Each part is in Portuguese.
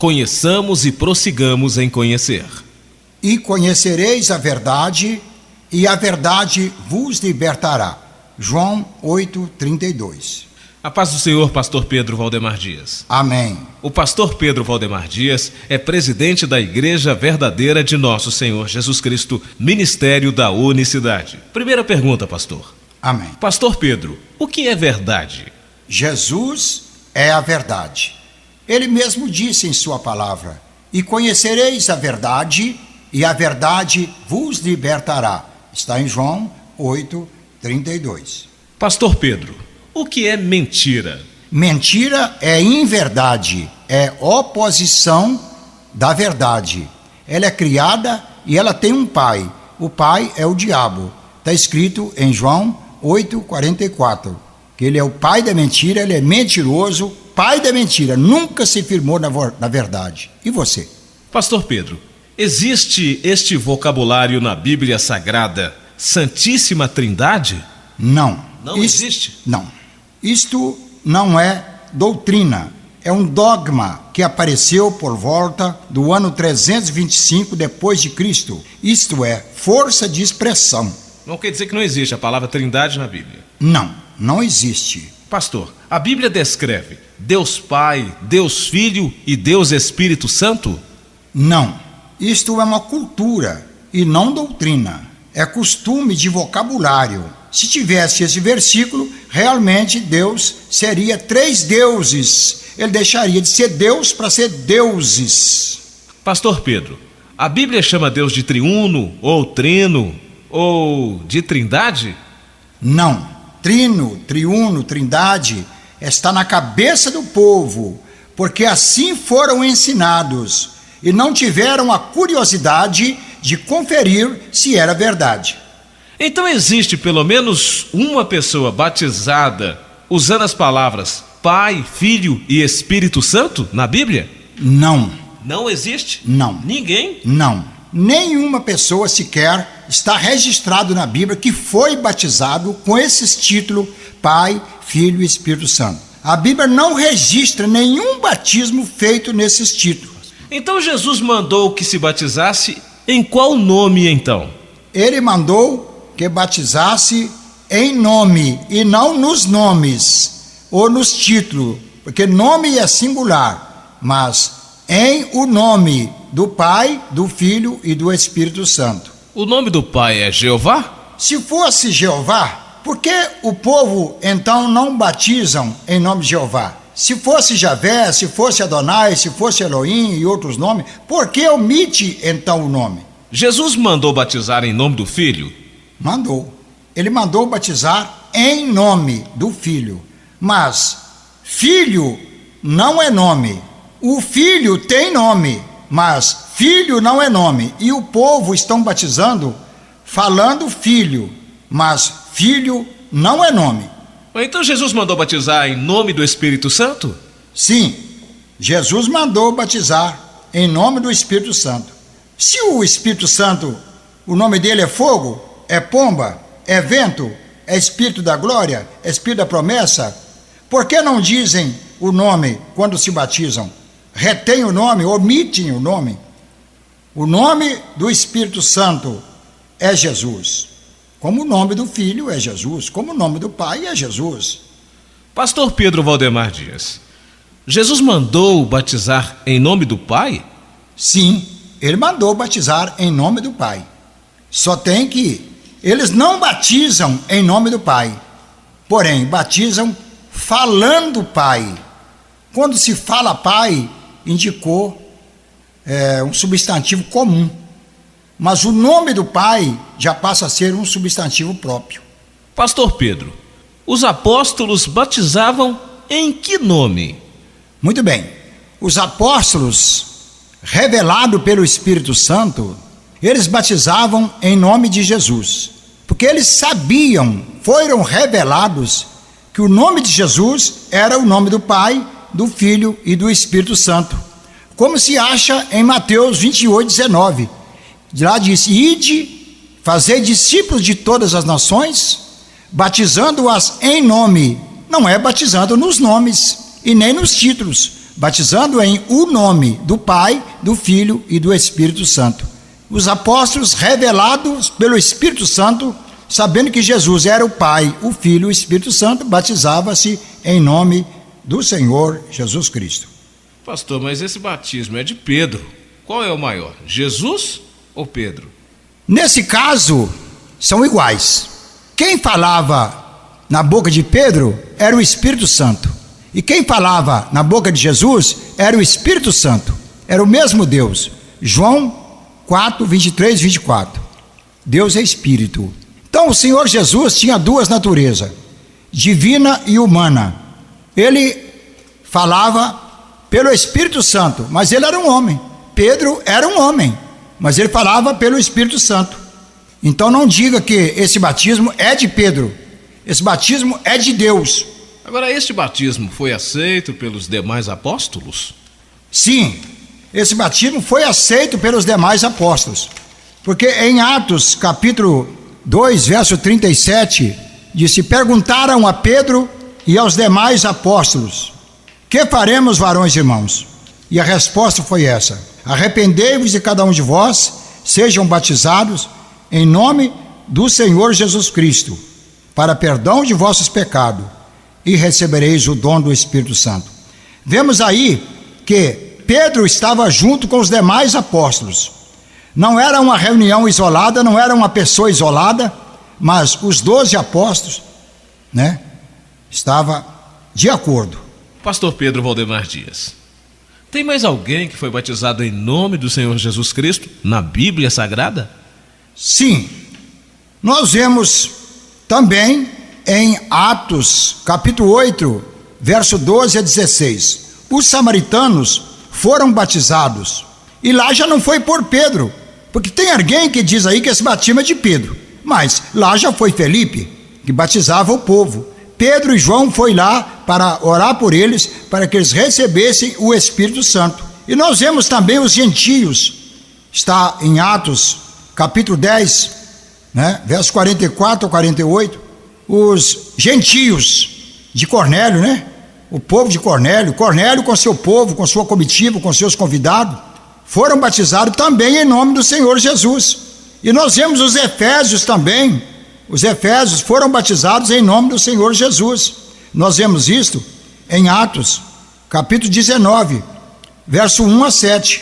Conheçamos e prossigamos em conhecer. E conhecereis a verdade, e a verdade vos libertará. João 8:32. A paz do Senhor, pastor Pedro Valdemar Dias. Amém. O pastor Pedro Valdemar Dias é presidente da Igreja Verdadeira de Nosso Senhor Jesus Cristo, Ministério da Unicidade. Primeira pergunta, pastor. Amém. Pastor Pedro, o que é verdade? Jesus é a verdade. Ele mesmo disse em sua palavra: e conhecereis a verdade, e a verdade vos libertará. Está em João 8:32. Pastor Pedro, o que é mentira? Mentira é inverdade, é oposição da verdade. Ela é criada e ela tem um pai. O pai é o diabo. Está escrito em João 8:44, que ele é o pai da mentira, ele é mentiroso, pai da mentira, nunca se firmou na verdade. E você? Pastor Pedro, existe este vocabulário na Bíblia Sagrada, Santíssima Trindade? Não. Não existe? Não. Isto não é doutrina, é um dogma que apareceu por volta do ano 325 depois de Cristo. Isto é, força de expressão. Não quer dizer que não existe a palavra Trindade na Bíblia? Não existe. Pastor, a Bíblia descreve Deus Pai, Deus Filho e Deus Espírito Santo? Não. Isto é uma cultura e não doutrina. É costume de vocabulário. Se tivesse esse versículo, realmente Deus seria três deuses. Ele deixaria de ser Deus para ser deuses. Pastor Pedro, a Bíblia chama Deus de triuno, ou trino, ou de trindade? Não. Trino, triuno, trindade está na cabeça do povo, porque assim foram ensinados e não tiveram a curiosidade de conferir se era verdade. Então existe pelo menos uma pessoa batizada usando as palavras Pai, Filho e Espírito Santo na Bíblia? Não. Não existe? Não. Ninguém? Não. Nenhuma pessoa sequer está registrado na Bíblia que foi batizado com esses títulos Pai, Filho e Espírito Santo. A Bíblia não registra nenhum batismo feito nesses títulos. Então Jesus mandou que se batizasse em qual nome então? Ele mandou que batizasse em nome e não nos nomes ou nos títulos, porque nome é singular, mas em o nome do Pai, do Filho e do Espírito Santo. O nome do Pai é Jeová? Se fosse Jeová, por que o povo então não batizam em nome de Jeová? Se fosse Javé, se fosse Adonai, se fosse Elohim e outros nomes, por que omite então o nome? Jesus mandou batizar em nome do Filho? Mandou. Ele mandou batizar em nome do Filho. Mas Filho não é nome. O Filho tem nome, mas Filho não é nome. E o povo estão batizando falando Filho, mas Filho não é nome. Então Jesus mandou batizar em nome do Espírito Santo? Sim, Jesus mandou batizar em nome do Espírito Santo. Se o Espírito Santo, o nome dele é fogo, é pomba, é vento, é Espírito da glória, é Espírito da promessa, por que não dizem o nome quando se batizam? Retém o nome, omitem o nome. O nome do Espírito Santo é Jesus, como o nome do Filho é Jesus, como o nome do Pai é Jesus. Pastor Pedro Valdemar Dias, Jesus mandou batizar em nome do Pai? Sim, ele mandou batizar em nome do Pai. Só tem que eles não batizam em nome do Pai, porém batizam falando Pai. Quando se fala Pai, indicou um substantivo comum, mas o nome do Pai já passa a ser um substantivo próprio. Pastor Pedro, os apóstolos batizavam em que nome? Muito bem, os apóstolos, revelados pelo Espírito Santo, eles batizavam em nome de Jesus, porque eles sabiam, foram revelados que o nome de Jesus era o nome do Pai, do Filho e do Espírito Santo, como se acha em Mateus 28:19. Lá diz: ide, fazei discípulos de todas as nações, batizando-as em nome. Não é batizando nos nomes e nem nos títulos, batizando em o nome do Pai, do Filho e do Espírito Santo. Os apóstolos, revelados pelo Espírito Santo, sabendo que Jesus era o Pai, o Filho e o Espírito Santo, batizava-se em nome do Senhor Jesus Cristo. Pastor, mas esse batismo é de Pedro. Qual é o maior, Jesus ou Pedro? Nesse caso, são iguais. Quem falava na boca de Pedro era o Espírito Santo. E quem falava na boca de Jesus era o Espírito Santo. Era o mesmo Deus. João 4, 23, 24. Deus é Espírito. Então o Senhor Jesus tinha duas naturezas, divina e humana. Ele falava pelo Espírito Santo, mas ele era um homem. Pedro era um homem, mas ele falava pelo Espírito Santo. Então não diga que esse batismo é de Pedro. Esse batismo é de Deus. Agora, este batismo foi aceito pelos demais apóstolos? Sim, esse batismo foi aceito pelos demais apóstolos. Porque em Atos, capítulo 2, verso 37, disse: perguntaram a Pedro e aos demais apóstolos: que faremos, varões e irmãos? E a resposta foi essa: arrependei-vos e cada um de vós sejam batizados em nome do Senhor Jesus Cristo, para perdão de vossos pecados, e recebereis o dom do Espírito Santo. Vemos aí que Pedro estava junto com os demais apóstolos. Não era uma reunião isolada, não era uma pessoa isolada, mas os 12 apóstolos, estava de acordo. Pastor Pedro Valdemar Dias, tem mais alguém que foi batizado em nome do Senhor Jesus Cristo na Bíblia Sagrada? Sim, nós vemos também em Atos, capítulo 8, verso 12 a 16. Os samaritanos foram batizados, e lá já não foi por Pedro, porque tem alguém que diz aí que esse batismo é de Pedro, mas lá já foi Felipe, que batizava o povo. Pedro e João foi lá para orar por eles, para que eles recebessem o Espírito Santo. E nós vemos também os gentios, está em Atos, capítulo 10, verso 44 a 48, os gentios de Cornélio, o povo de Cornélio com seu povo, com sua comitiva, com seus convidados, foram batizados também em nome do Senhor Jesus. E nós vemos os efésios também. Os efésios foram batizados em nome do Senhor Jesus. Nós vemos isto em Atos, capítulo 19, verso 1 a 7.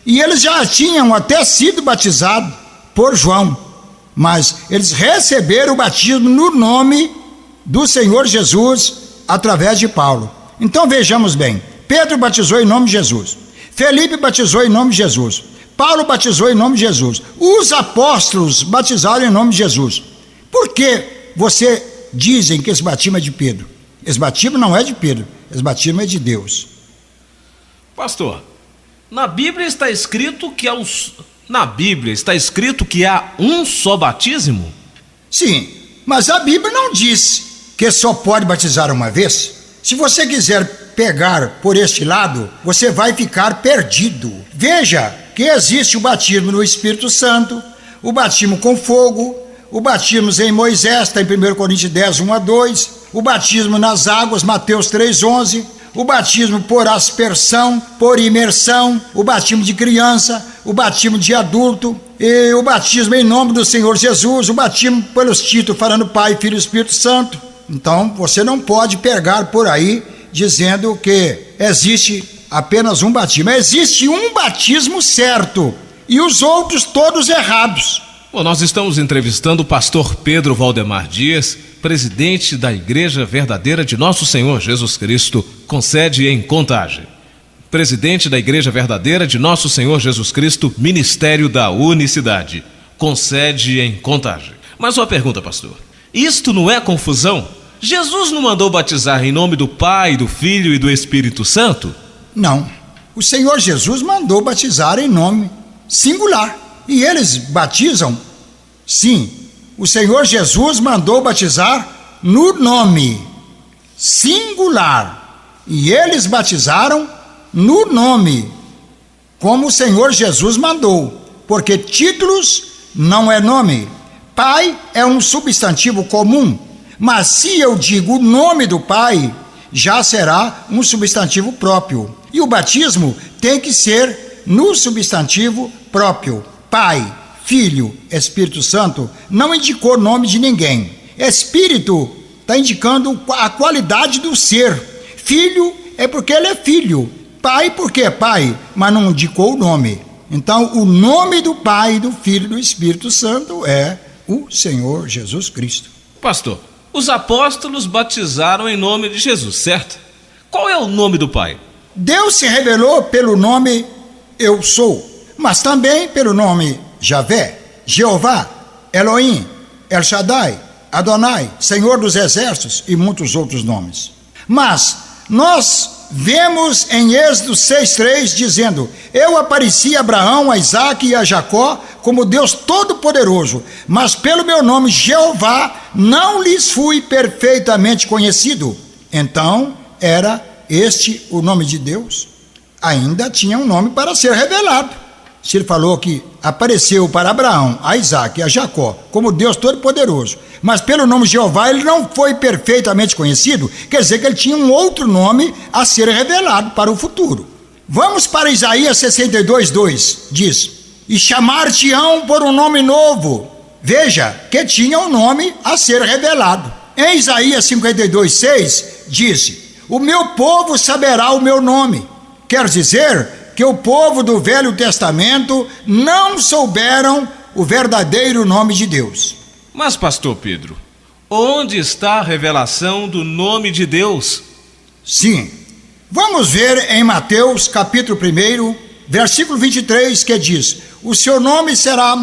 E eles já tinham até sido batizados por João, mas eles receberam o batismo no nome do Senhor Jesus através de Paulo. Então vejamos bem: Pedro batizou em nome de Jesus, Felipe batizou em nome de Jesus, Paulo batizou em nome de Jesus, os apóstolos batizaram em nome de Jesus. Por que você dizem que esse batismo é de Pedro? Esse batismo não é de Pedro, esse batismo é de Deus. Pastor, na Bíblia está escrito que há um só batismo? Sim, mas a Bíblia não diz que só pode batizar uma vez. Se você quiser pegar por este lado, você vai ficar perdido. Veja que existe o batismo no Espírito Santo, o batismo com fogo, o batismo em Moisés, está em 1 Coríntios 10, 1 a 2, o batismo nas águas, Mateus 3, 11, o batismo por aspersão, por imersão, o batismo de criança, o batismo de adulto, e o batismo em nome do Senhor Jesus, o batismo pelos títulos falando Pai, Filho e Espírito Santo. Então você não pode pegar por aí dizendo que existe apenas um batismo. Existe um batismo certo e os outros todos errados. Bom, nós estamos entrevistando o pastor Pedro Valdemar Dias, presidente da Igreja Verdadeira de Nosso Senhor Jesus Cristo, com sede em Contagem. Presidente da Igreja Verdadeira de Nosso Senhor Jesus Cristo, Ministério da Unicidade, com sede em Contagem. Mas uma pergunta, pastor: isto não é confusão? Jesus não mandou batizar em nome do Pai, do Filho e do Espírito Santo? Não, o Senhor Jesus mandou batizar em nome singular. E eles batizam? Sim, o Senhor Jesus mandou batizar no nome singular. E eles batizaram no nome, como o Senhor Jesus mandou, porque títulos não é nome. Pai é um substantivo comum, mas se eu digo o nome do Pai, já será um substantivo próprio. E o batismo tem que ser no substantivo próprio. Pai, Filho, Espírito Santo não indicou nome de ninguém. Espírito está indicando a qualidade do ser. Filho é porque ele é filho. Pai porque é pai, mas não indicou o nome. Então, o nome do Pai, do Filho e do Espírito Santo é o Senhor Jesus Cristo. Pastor, os apóstolos batizaram em nome de Jesus, certo? Qual é o nome do Pai? Deus se revelou pelo nome Eu Sou, mas também pelo nome Javé, Jeová, Elohim, El Shaddai, Adonai, Senhor dos Exércitos e muitos outros nomes. Mas nós vemos em Êxodo 6,3 dizendo: eu apareci a Abraão, a Isaque e a Jacó como Deus Todo-Poderoso, mas pelo meu nome Jeová não lhes fui perfeitamente conhecido. Então era este o nome de Deus? Ainda tinha um nome para ser revelado. Se ele falou que apareceu para Abraão, a Isaque e a Jacó como Deus Todo-Poderoso, mas pelo nome Jeová ele não foi perfeitamente conhecido, quer dizer que ele tinha um outro nome a ser revelado para o futuro. Vamos para Isaías 62,2, diz: e chamar-te-ão por um nome novo. Veja que tinha um nome a ser revelado. Em Isaías 52,6 disse: o meu povo saberá o meu nome. Quer dizer que o povo do Velho Testamento não souberam o verdadeiro nome de Deus. Mas, pastor Pedro, onde está a revelação do nome de Deus? Sim, vamos ver em Mateus capítulo 1, versículo 23, que diz: o seu nome será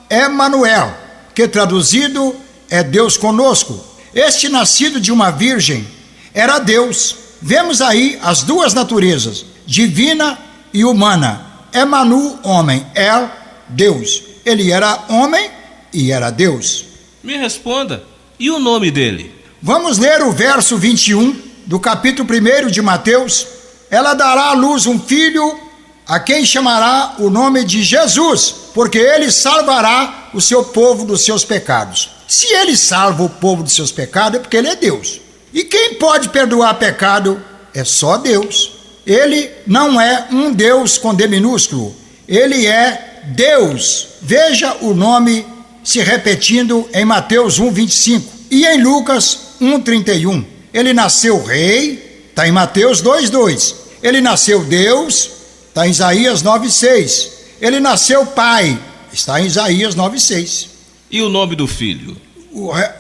Emanuel, que traduzido é Deus conosco. Este nascido de uma virgem era Deus. Vemos aí as duas naturezas, divina e humana. Emanu, homem, El, Deus. Ele era homem e era Deus. Me responda, e o nome dele? Vamos ler o verso 21 do capítulo 1 de Mateus. Ela dará à luz um filho, a quem chamará o nome de Jesus, porque ele salvará o seu povo dos seus pecados. Se ele salva o povo dos seus pecados, é porque ele é Deus. E quem pode perdoar pecado é só Deus. Ele não é um Deus com D minúsculo, ele é Deus. Veja o nome se repetindo em Mateus 1,25 e em Lucas 1,31. Ele nasceu rei, está em Mateus 2,2. Ele nasceu Deus, está em Isaías 9,6. Ele nasceu pai, está em Isaías 9,6. E o nome do filho?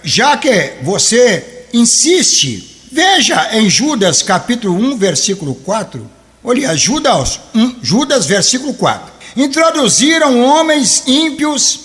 Já que você insiste, veja em Judas capítulo 1, versículo 4. Olha, Judas versículo 4. Introduziram homens ímpios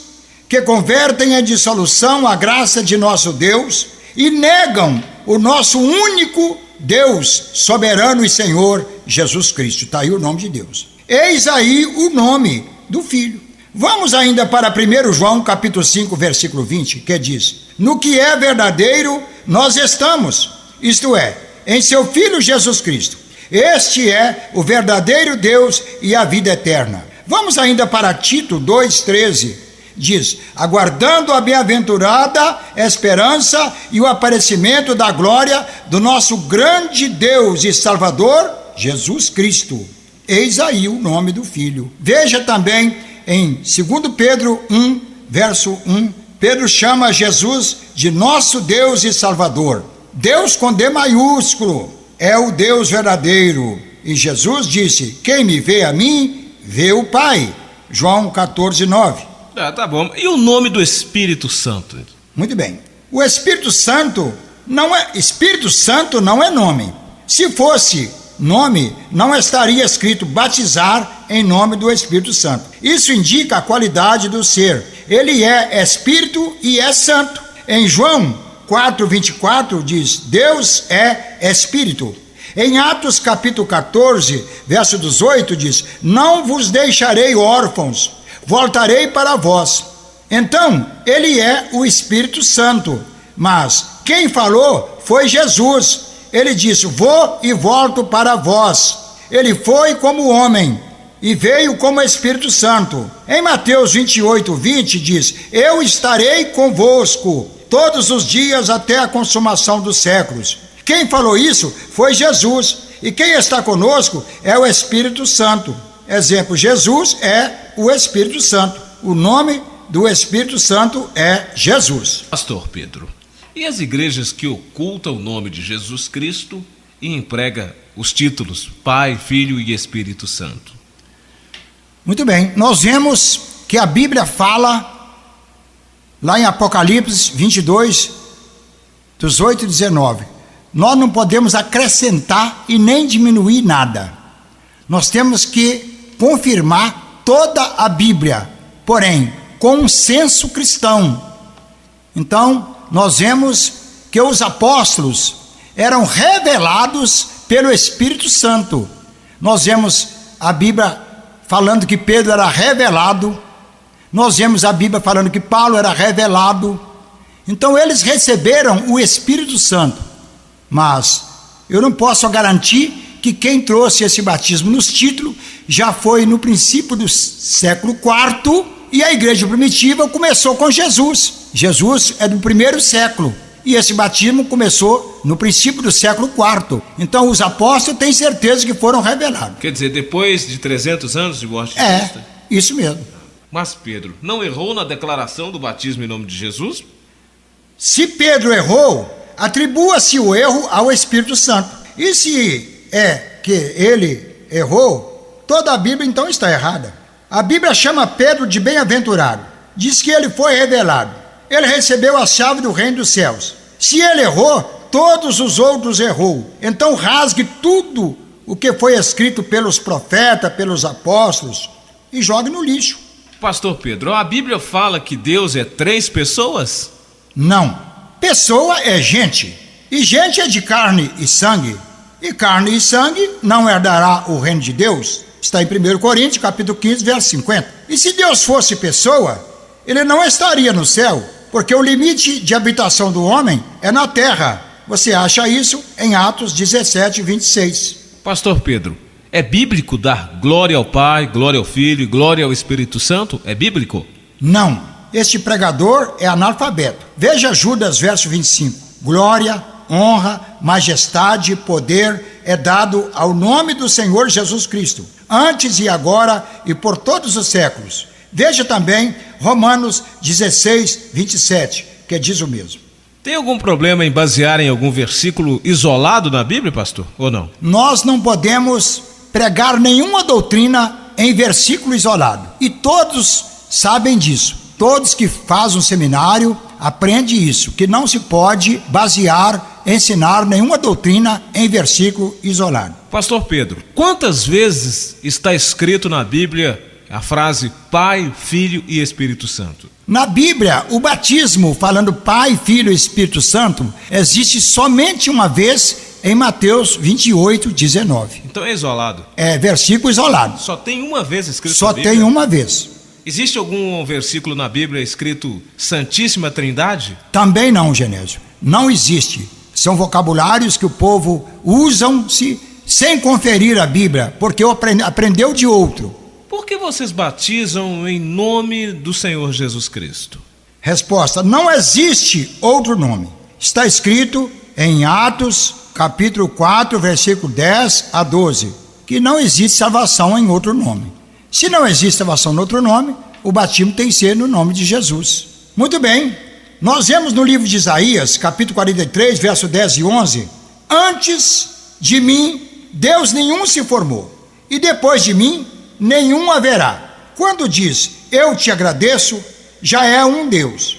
que convertem em dissolução a graça de nosso Deus e negam o nosso único Deus, soberano e Senhor, Jesus Cristo. Está aí o nome de Deus. Eis aí o nome do Filho. Vamos ainda para 1 João capítulo 5, versículo 20, que diz: no que é verdadeiro nós estamos, isto é, em seu Filho Jesus Cristo. Este é o verdadeiro Deus e a vida eterna. Vamos ainda para Tito 2,13, diz: aguardando a bem-aventurada esperança e o aparecimento da glória do nosso grande Deus e Salvador, Jesus Cristo. Eis aí o nome do Filho. Veja também em 2 Pedro 1, verso 1, Pedro chama Jesus de nosso Deus e Salvador. Deus com D maiúsculo é o Deus verdadeiro. E Jesus disse: quem me vê a mim, vê o Pai. João 14,9. Tá bom. E o nome do Espírito Santo? Muito bem. O Espírito Santo não é nome. Se fosse nome, não estaria escrito batizar em nome do Espírito Santo. Isso indica a qualidade do ser. Ele é Espírito e é Santo. Em João 4,24 diz: Deus é Espírito. Em Atos capítulo 14, verso 18 diz: não vos deixarei órfãos, voltarei para vós. Então, ele é o Espírito Santo, mas quem falou foi Jesus. Ele disse: vou e volto para vós. Ele foi como homem e veio como Espírito Santo. Em Mateus 28:20 diz: eu estarei convosco todos os dias até a consumação dos séculos. Quem falou isso foi Jesus. E quem está conosco é o Espírito Santo. Exemplo, Jesus é o Espírito Santo. O nome do Espírito Santo é Jesus. Pastor Pedro, e as igrejas que ocultam o nome de Jesus Cristo e emprega os títulos Pai, Filho e Espírito Santo? Muito bem, nós vemos que a Bíblia fala lá em Apocalipse 22, 18 e 19. Nós não podemos acrescentar e nem diminuir nada. Nós temos que confirmar toda a Bíblia, porém, com um senso cristão. Então, nós vemos que os apóstolos eram revelados pelo Espírito Santo. Nós vemos a Bíblia falando que Pedro era revelado. Nós vemos a Bíblia falando que Paulo era revelado. Então, eles receberam o Espírito Santo. Mas eu não posso garantir que quem trouxe esse batismo nos títulos já foi no princípio do século IV, e a igreja primitiva começou com Jesus. Jesus é do primeiro século, e esse batismo começou no princípio do século IV. Então os apóstolos têm certeza que foram revelados. Quer dizer, depois de 300 anos de morte de Cristo? Isso mesmo. Mas Pedro não errou na declaração do batismo em nome de Jesus? Se Pedro errou, atribua-se o erro ao Espírito Santo. E se é que ele errou, toda a Bíblia então está errada. A Bíblia chama Pedro de bem-aventurado. Diz que ele foi revelado. Ele recebeu a chave do reino dos céus. Se ele errou, todos os outros errou. Então rasgue tudo o que foi escrito pelos profetas, pelos apóstolos, e jogue no lixo. Pastor Pedro, a Bíblia fala que Deus é 3 pessoas? Não. Pessoa é gente, e gente é de carne e sangue, e carne e sangue não herdará o reino de Deus. Está em 1 Coríntios, capítulo 15, verso 50. E se Deus fosse pessoa, ele não estaria no céu, porque o limite de habitação do homem é na terra. Você acha isso em Atos 17, 26. Pastor Pedro, é bíblico dar glória ao Pai, glória ao Filho e glória ao Espírito Santo? É bíblico? Não. Este pregador é analfabeto. Veja Judas, verso 25. Glória, honra, majestade, poder é dado ao nome do Senhor Jesus Cristo, antes e agora e por todos os séculos. Veja também Romanos 16, 27, que diz o mesmo. Tem algum problema em basear em algum versículo isolado na Bíblia, pastor, ou não? Nós não podemos pregar nenhuma doutrina em versículo isolado. E todos sabem disso. Todos que fazem um seminário aprendem isso, que não se pode basear, ensinar nenhuma doutrina em versículo isolado. Pastor Pedro, quantas vezes está escrito na Bíblia a frase Pai, Filho e Espírito Santo? Na Bíblia, o batismo, falando Pai, Filho e Espírito Santo, existe somente uma vez em Mateus 28, 19. Então é isolado? É versículo isolado. Só tem uma vez escrito Só na Bíblia? tem uma vez. Existe algum versículo na Bíblia escrito Santíssima Trindade? Também não, Genésio. Não existe. São vocabulários que o povo usam-se sem conferir a Bíblia, porque aprendeu de outro. Por que vocês batizam em nome do Senhor Jesus Cristo? Resposta: não existe outro nome. Está escrito em Atos, capítulo 4, versículo 10 a 12, que não existe salvação em outro nome. Se não existe salvação em outro nome, o batismo tem que ser no nome de Jesus. Muito bem, nós vemos no livro de Isaías, capítulo 43, verso 10 e 11, antes de mim, Deus nenhum se formou, e depois de mim, nenhum haverá. Quando diz, eu te agradeço, já é um Deus.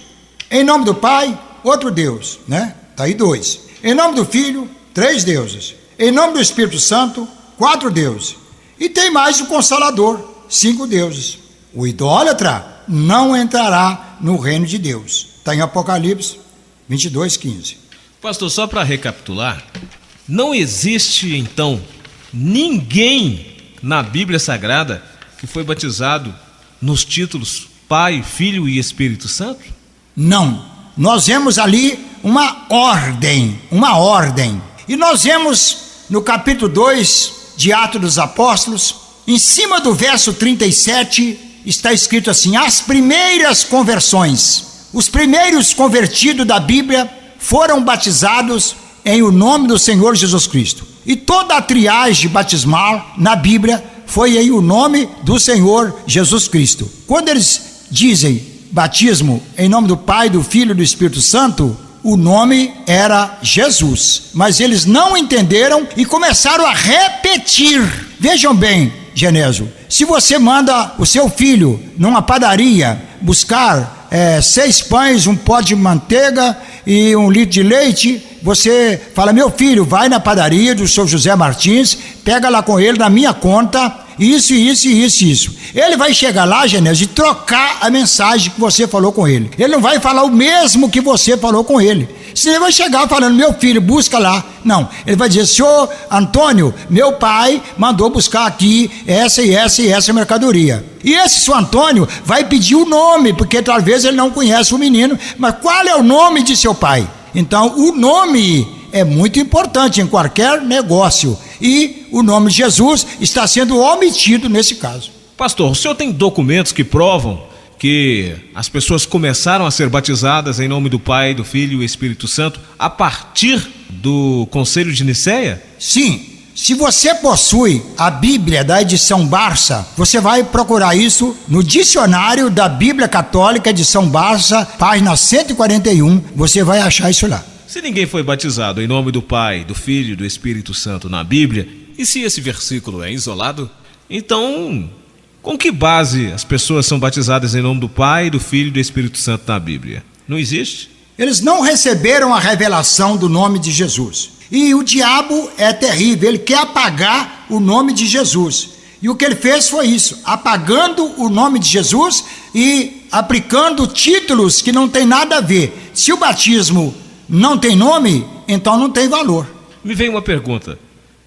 Em nome do Pai, outro Deus, né? Está aí 2. Em nome do Filho, 3 deuses. Em nome do Espírito Santo, 4 deuses. E tem mais o Consolador, 5 deuses. O idólatra não entrará no reino de Deus. Está em Apocalipse 22, 15. Pastor, só para recapitular, não existe então ninguém na Bíblia Sagrada que foi batizado nos títulos Pai, Filho e Espírito Santo? Não. Nós vemos ali uma ordem. E nós vemos no capítulo 2 de Atos dos Apóstolos, em cima do verso 37, está escrito assim: as primeiras conversões, os primeiros convertidos da Bíblia foram batizados em o nome do Senhor Jesus Cristo. E toda a triagem batismal na Bíblia foi em o nome do Senhor Jesus Cristo. Quando eles dizem batismo em nome do Pai, do Filho e do Espírito Santo, o nome era Jesus. Mas eles não entenderam e começaram a repetir. Vejam bem, Genésio, se você manda o seu filho numa padaria buscar 6 pães, um pó de manteiga e 1 litro de leite, você fala: meu filho, vai na padaria do seu José Martins, pega lá com ele na minha conta isso. Ele vai chegar lá, Genésio, e trocar a mensagem que você falou com ele. Ele não vai falar o mesmo que você falou com ele. Se ele vai chegar falando: meu filho, busca lá. Não, ele vai dizer: senhor Antônio, meu pai mandou buscar aqui essa e essa mercadoria. E esse senhor Antônio vai pedir o nome, porque talvez ele não conhece o menino, mas qual é o nome de seu pai? Então, o nome é muito importante em qualquer negócio, e o nome de Jesus está sendo omitido nesse caso. Pastor, o senhor tem documentos que provam que as pessoas começaram a ser batizadas em nome do Pai, do Filho e do Espírito Santo a partir do Concílio de Nicéia? Sim. Se você possui a Bíblia da edição Barça, você vai procurar isso no dicionário da Bíblia Católica, edição Barça, página 141, você vai achar isso lá. Se ninguém foi batizado em nome do Pai, do Filho e do Espírito Santo na Bíblia, e se esse versículo é isolado, então com que base as pessoas são batizadas em nome do Pai, do Filho e do Espírito Santo na Bíblia? Não existe? Eles não receberam a revelação do nome de Jesus. E o diabo é terrível, ele quer apagar o nome de Jesus. E o que ele fez foi isso, apagando o nome de Jesus e aplicando títulos que não tem nada a ver. Se o batismo não tem nome, então não tem valor. Me vem uma pergunta.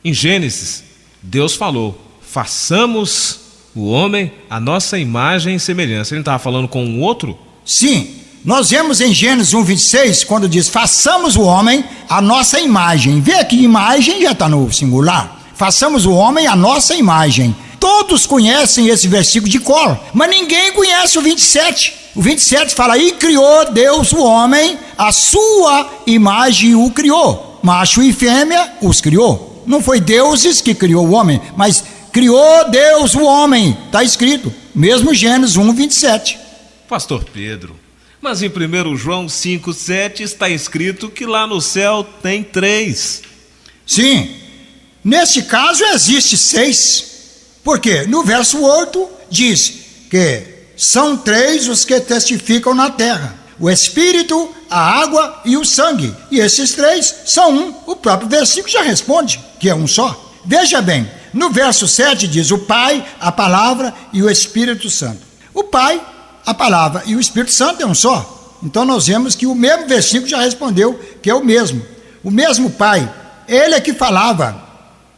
Em Gênesis, Deus falou: façamos o homem a nossa imagem e semelhança. Ele não estava falando com um outro? Sim. Nós vemos em Gênesis 1:26, quando diz: façamos o homem a nossa imagem. Vê que imagem já está no singular. Façamos o homem a nossa imagem. Todos conhecem esse versículo de cor, mas ninguém conhece o 27. O 27 fala: e criou Deus o homem, a sua imagem o criou. Macho e fêmea os criou. Não foi deuses que criou o homem, mas criou Deus o homem. Está escrito, mesmo Gênesis 1:27. Pastor Pedro, mas em 1 João 5,7 está escrito que lá no céu tem 3. Sim, neste caso existe 6. Por quê? No verso 8 diz que são 3 os que testificam na terra: o Espírito, a água e o sangue. E esses 3 são um. O próprio versículo já responde que é um só. Veja bem, no verso 7 diz: o Pai, a Palavra e o Espírito Santo. O Pai, a Palavra e o Espírito Santo é um só. Então nós vemos que o mesmo versículo já respondeu que é o mesmo. O mesmo Pai, ele é que falava,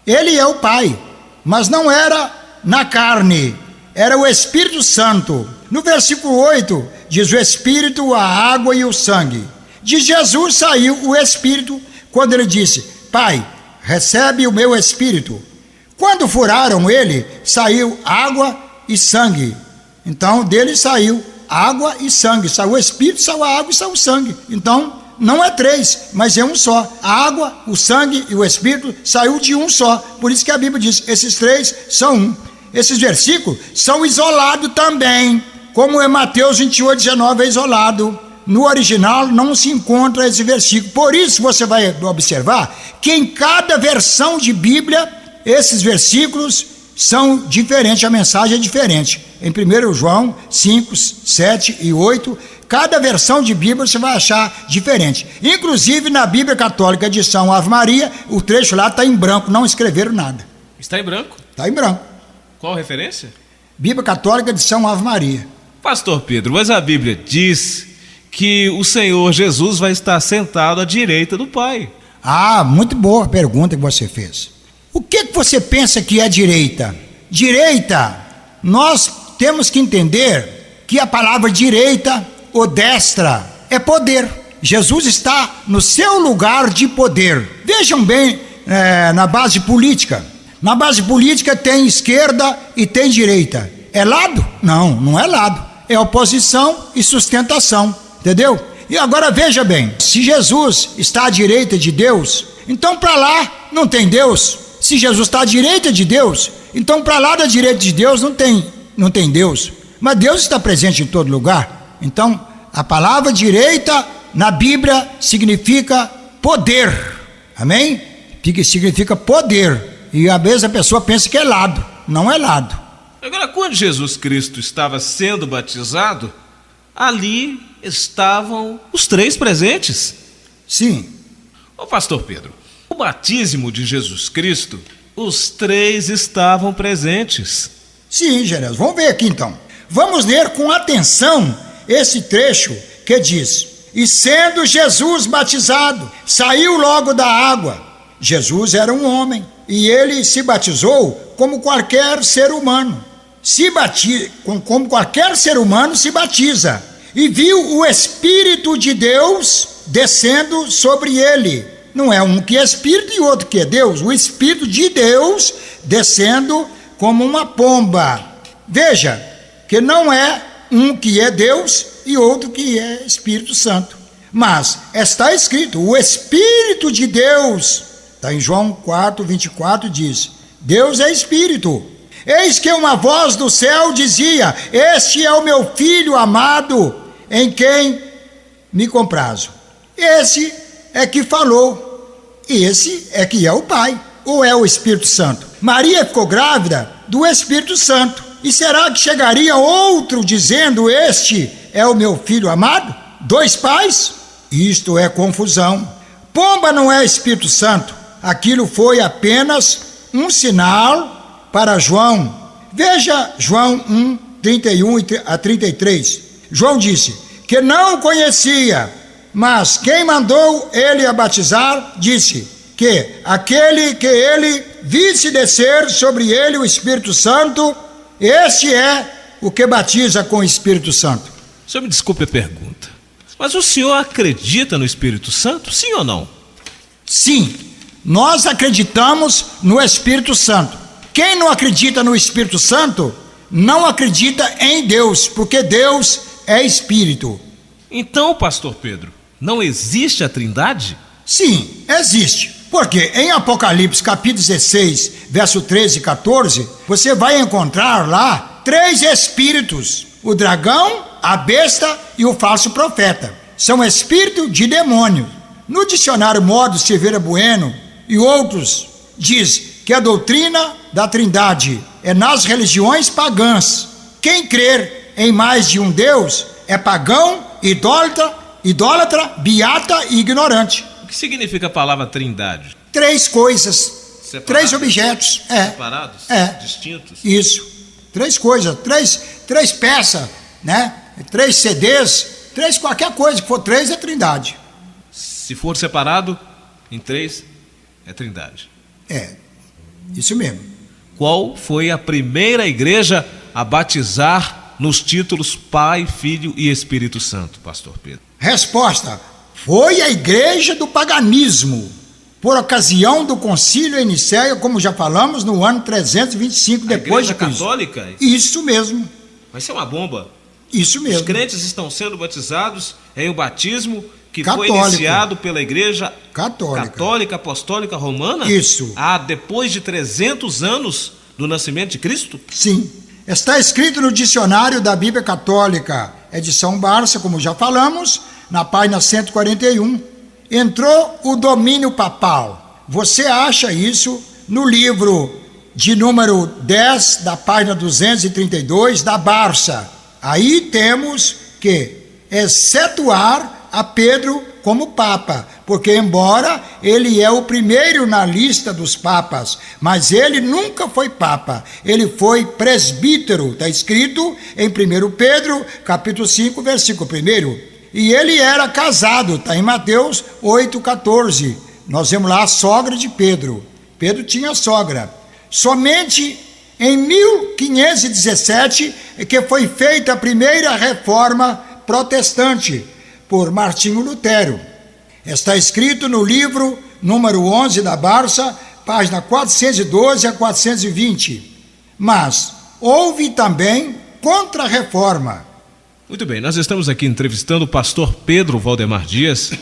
ele é o Pai, mas não era na carne, era o Espírito Santo. No versículo 8 diz: o Espírito, a água e o sangue. De Jesus saiu o Espírito quando ele disse: Pai, recebe o meu Espírito. Quando furaram ele, saiu água e sangue. Então dele saiu água e sangue. Saiu o Espírito, saiu a água e saiu o sangue. Então não é 3, mas é um só. A água, o sangue e o Espírito saiu de um só. Por isso que a Bíblia diz: esses 3 são um. Esses versículos são isolados também, como em Mateus 28:19 é isolado. No original não se encontra esse versículo. Por isso você vai observar que em cada versão de Bíblia esses versículos são diferentes, a mensagem é diferente. Em 1 João 5, 7 e 8, cada versão de Bíblia você vai achar diferente. Inclusive na Bíblia Católica edição Ave Maria, o trecho lá está em branco, não escreveram nada. Está em branco? Está em branco. Qual referência? Bíblia Católica edição Ave Maria. Pastor Pedro, mas a Bíblia diz que o Senhor Jesus vai estar sentado à direita do Pai. Ah, muito boa pergunta que você fez. O que você pensa que é direita? Direita, nós temos que entender que a palavra direita ou destra é poder. Jesus está no seu lugar de poder. Vejam bem, na base política. Na base política tem esquerda e tem direita. É lado? Não, não é lado. É oposição e sustentação. Entendeu? E agora veja bem, se Jesus está à direita de Deus, então para lá não tem Deus. Se Jesus está à direita de Deus, então para lá da direita de Deus não tem Deus. Mas Deus está presente em todo lugar. Então a palavra direita na Bíblia significa poder. Amém? Significa poder. E às vezes a pessoa pensa que é lado. Não é lado. Agora, quando Jesus Cristo estava sendo batizado, ali estavam os três presentes. Sim. Ô pastor Pedro, o batismo de Jesus Cristo, os três estavam presentes. Sim, Jerez, vamos ver aqui então. Vamos ler com atenção esse trecho que diz: e sendo Jesus batizado, saiu logo da água. Jesus era um homem e ele se batizou como qualquer ser humano. Como qualquer ser humano se batiza. E viu o Espírito de Deus descendo sobre ele. Não é um que é Espírito e outro que é Deus. O Espírito de Deus descendo como uma pomba. Veja que não é um que é Deus e outro que é Espírito Santo. Mas está escrito, o Espírito de Deus, está em João 4:24, diz: Deus é Espírito. Eis que uma voz do céu dizia: este é o meu Filho amado, em quem me comprazo. Esse é que falou, esse é que é o Pai, ou é o Espírito Santo. Maria ficou grávida do Espírito Santo. E será que chegaria outro dizendo: este é o meu Filho amado? Dois pais? Isto é confusão. Pomba não é Espírito Santo. Aquilo foi apenas um sinal para João. Veja João 1:31-33. João disse que não conhecia, mas quem mandou ele a batizar disse que aquele que ele visse descer sobre ele o Espírito Santo, este é o que batiza com o Espírito Santo. O senhor me desculpe a pergunta, mas o senhor acredita no Espírito Santo, sim ou não? Sim, nós acreditamos no Espírito Santo. Quem não acredita no Espírito Santo, não acredita em Deus, porque Deus é Espírito. Então, pastor Pedro, não existe a Trindade? Sim, existe. Porque em Apocalipse capítulo 16, verso 13 e 14, você vai encontrar lá três espíritos: o dragão, a besta e o falso profeta. São espíritos de demônio. No dicionário Modo Silveira Bueno e outros, diz que a doutrina da Trindade é nas religiões pagãs. Quem crer em mais de um Deus é pagão, idólatra, beata e ignorante. O que significa a palavra Trindade? Três coisas, Separados? Três objetos. Separados? Distintos? Isso. Três coisas, três peças, né? Três CDs, qualquer coisa que for três é Trindade. Se for separado em três, é Trindade. Isso mesmo. Qual foi a primeira igreja a batizar nos títulos Pai, Filho e Espírito Santo, pastor Pedro? Resposta: foi a igreja do paganismo, por ocasião do concílio em Nicéia, como já falamos, no ano 325 depois de Cristo. A igreja católica? Isso mesmo. Vai ser uma bomba. Isso mesmo. Os crentes estão sendo batizados em um batismo que Católico. foi iniciado pela igreja Católica apostólica romana? Isso. Depois de 300 anos do nascimento de Cristo? Sim. Está escrito no dicionário da Bíblia Católica, edição Barça, como já falamos, na página 141. Entrou o domínio papal. Você acha isso no livro de número 10, da página 232, da Barça. Aí temos que excetuar a Pedro como papa, porque embora ele é o primeiro na lista dos papas, mas ele nunca foi papa, ele foi presbítero, está escrito em 1 Pedro, capítulo 5, versículo 1, e ele era casado, está em Mateus 8,14, nós vemos lá a sogra de Pedro. Pedro tinha sogra. Somente em 1517 é que foi feita a primeira reforma protestante, por Martinho Lutero. Está escrito no livro número 11 da Barça, página 412 a 420. Mas houve também contra-reforma. Muito bem, nós estamos aqui entrevistando o pastor Pedro Valdemar Dias,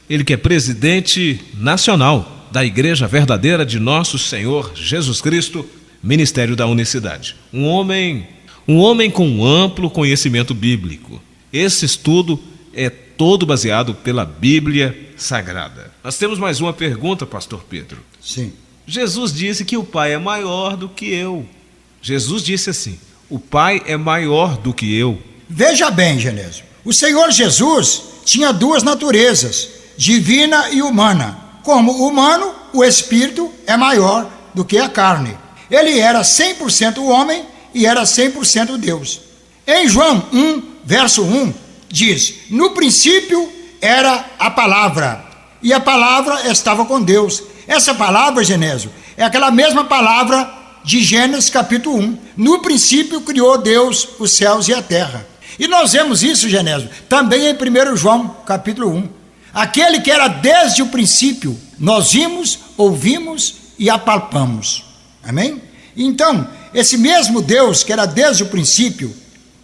ele que é presidente nacional da Igreja Verdadeira de Nosso Senhor Jesus Cristo, Ministério da Unicidade. Um homem com amplo conhecimento bíblico. Esse estudo é todo baseado pela Bíblia Sagrada. Nós temos mais uma pergunta, pastor Pedro. Sim. Jesus disse que o Pai é maior do que eu. Jesus disse assim: o Pai é maior do que eu. Veja bem, Genésio, o Senhor Jesus tinha duas naturezas, divina e humana. Como humano, o Espírito é maior do que a carne. Ele era 100% homem e era 100% Deus. Em João 1, verso 1, diz: no princípio era a palavra, e a palavra estava com Deus. Essa palavra, Genésio, é aquela mesma palavra de Gênesis capítulo 1. No princípio criou Deus os céus e a terra. E nós vemos isso, Genésio, também em 1 João capítulo 1. Aquele que era desde o princípio, nós vimos, ouvimos e apalpamos. Amém? Então, esse mesmo Deus que era desde o princípio,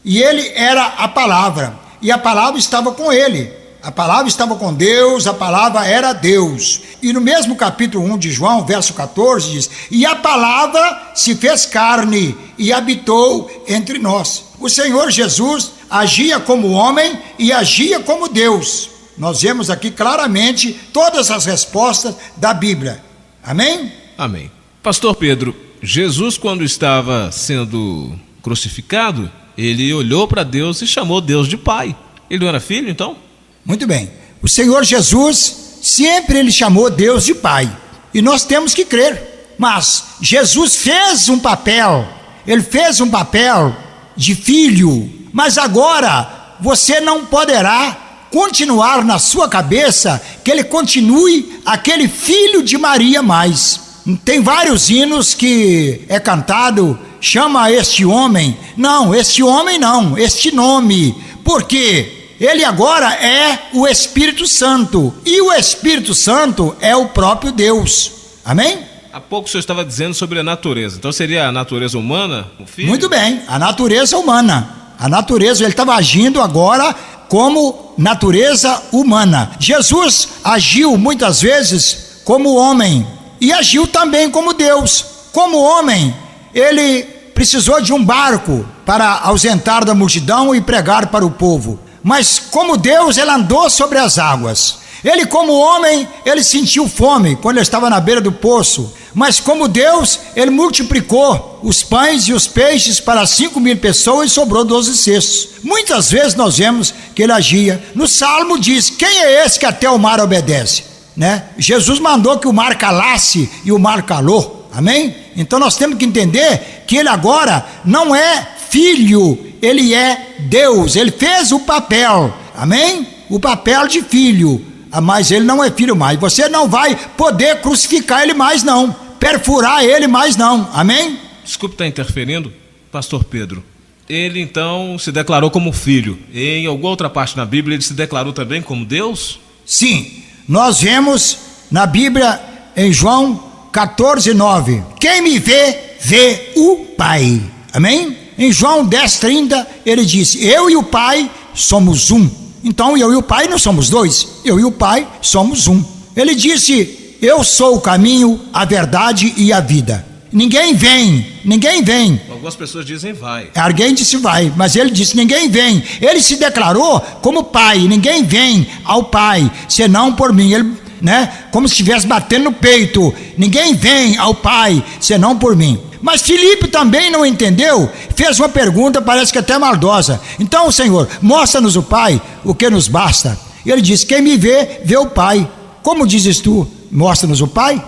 e ele era a palavra, e a palavra estava com ele. A palavra estava com Deus, a palavra era Deus. E no mesmo capítulo 1 de João, verso 14, diz: e a palavra se fez carne e habitou entre nós. O Senhor Jesus agia como homem e agia como Deus. Nós vemos aqui claramente todas as respostas da Bíblia. Amém? Amém. Pastor Pedro, Jesus, quando estava sendo crucificado, ele olhou para Deus e chamou Deus de Pai. Ele não era filho, então? Muito bem. O Senhor Jesus, sempre ele chamou Deus de Pai. E nós temos que crer. Mas Jesus fez um papel, ele fez um papel de filho. Mas agora, você não poderá continuar na sua cabeça que ele continue aquele filho de Maria mais. Tem vários hinos que é cantado, chama este homem. Não, este homem não, este nome. Por quê? Ele agora é o Espírito Santo, e o Espírito Santo é o próprio Deus. Amém? Há pouco o senhor estava dizendo sobre a natureza, então seria a natureza humana, o filho? Muito bem, a natureza humana. A natureza, ele estava agindo agora como natureza humana. Jesus agiu muitas vezes como homem, e agiu também como Deus. Como homem, ele precisou de um barco para ausentar da multidão e pregar para o povo. Mas como Deus, ele andou sobre as águas. Ele como homem, ele sentiu fome quando ele estava na beira do poço. Mas como Deus, ele multiplicou os pães e os peixes para 5.000 pessoas e sobrou 12 cestos. Muitas vezes nós vemos que ele agia. No Salmo diz: quem é esse que até o mar obedece? Né? Jesus mandou que o mar calasse e o mar calou. Amém? Então nós temos que entender que ele agora não é filho, ele é Deus. Ele fez o papel, amém? O papel de filho, mas ele não é filho mais. Você não vai poder crucificar ele mais não, perfurar ele mais não, amém? Desculpe estar interferindo, pastor Pedro. Ele então se declarou como filho. Em alguma outra parte na Bíblia ele se declarou também como Deus? Sim, nós vemos na Bíblia em João 14:9, quem me vê, vê o Pai, amém? Em João 10:30 ele disse: eu e o Pai somos um. Então eu e o Pai não somos dois, eu e o Pai somos um. Ele disse: eu sou o caminho, a verdade e a vida. Ninguém vem. Algumas pessoas dizem vai. Alguém disse vai, mas ele disse ninguém vem. Ele se declarou como Pai. Ninguém vem ao Pai senão por mim. Ele, né, como se estivesse batendo no peito. Ninguém vem ao Pai senão por mim. Mas Filipe também não entendeu, fez uma pergunta, parece que até maldosa. Então, Senhor, mostra-nos o Pai, o que nos basta. E ele disse: quem me vê, vê o Pai. Como dizes tu, mostra-nos o Pai?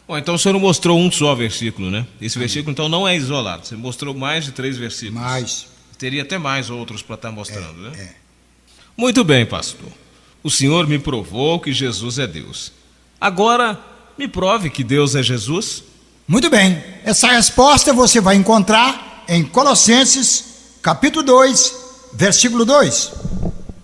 Bom, então o senhor não mostrou um só versículo, né? Esse versículo então não é isolado, você mostrou mais de 3 versículos. Mais. Teria até mais outros para estar mostrando, né? Muito bem, pastor. O senhor me provou que Jesus é Deus. Agora, me prove que Deus é Jesus. Muito bem, essa resposta você vai encontrar em Colossenses capítulo 2, versículo 2.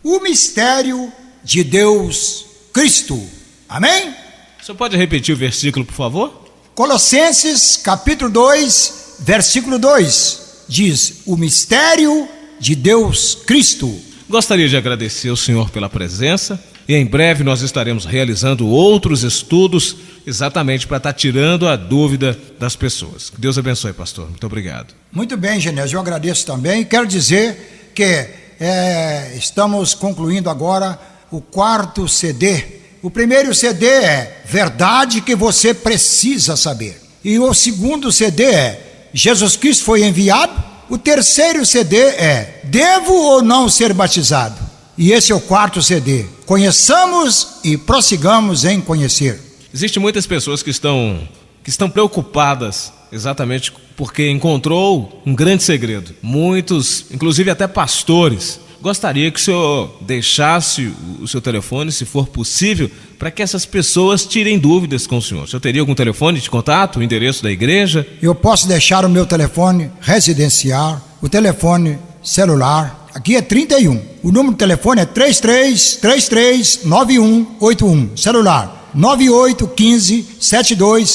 O mistério de Deus Cristo. Amém? Você pode repetir o versículo, por favor? Colossenses capítulo 2, versículo 2. Diz: o mistério de Deus Cristo. Gostaria de agradecer ao senhor pela presença e em breve nós estaremos realizando outros estudos exatamente para estar tirando a dúvida das pessoas. Que Deus abençoe, pastor. Muito obrigado. Muito bem, Genésio, eu agradeço também. Quero dizer que estamos concluindo agora o 4º CD. O primeiro CD é Verdade que você precisa saber. E o 2º CD é Jesus Cristo foi enviado. O 3º CD é Devo ou não ser batizado? E esse é o 4º CD. Conheçamos e prossigamos em conhecer. Existem muitas pessoas que estão preocupadas exatamente porque encontrou um grande segredo. Muitos, inclusive até pastores, gostaria que o senhor deixasse o seu telefone, se for possível, para que essas pessoas tirem dúvidas com o senhor. O senhor teria algum telefone de contato, o endereço da igreja? Eu posso deixar o meu telefone residencial, o telefone celular. Aqui é 31. O número do telefone é 33339181. Celular 98157272.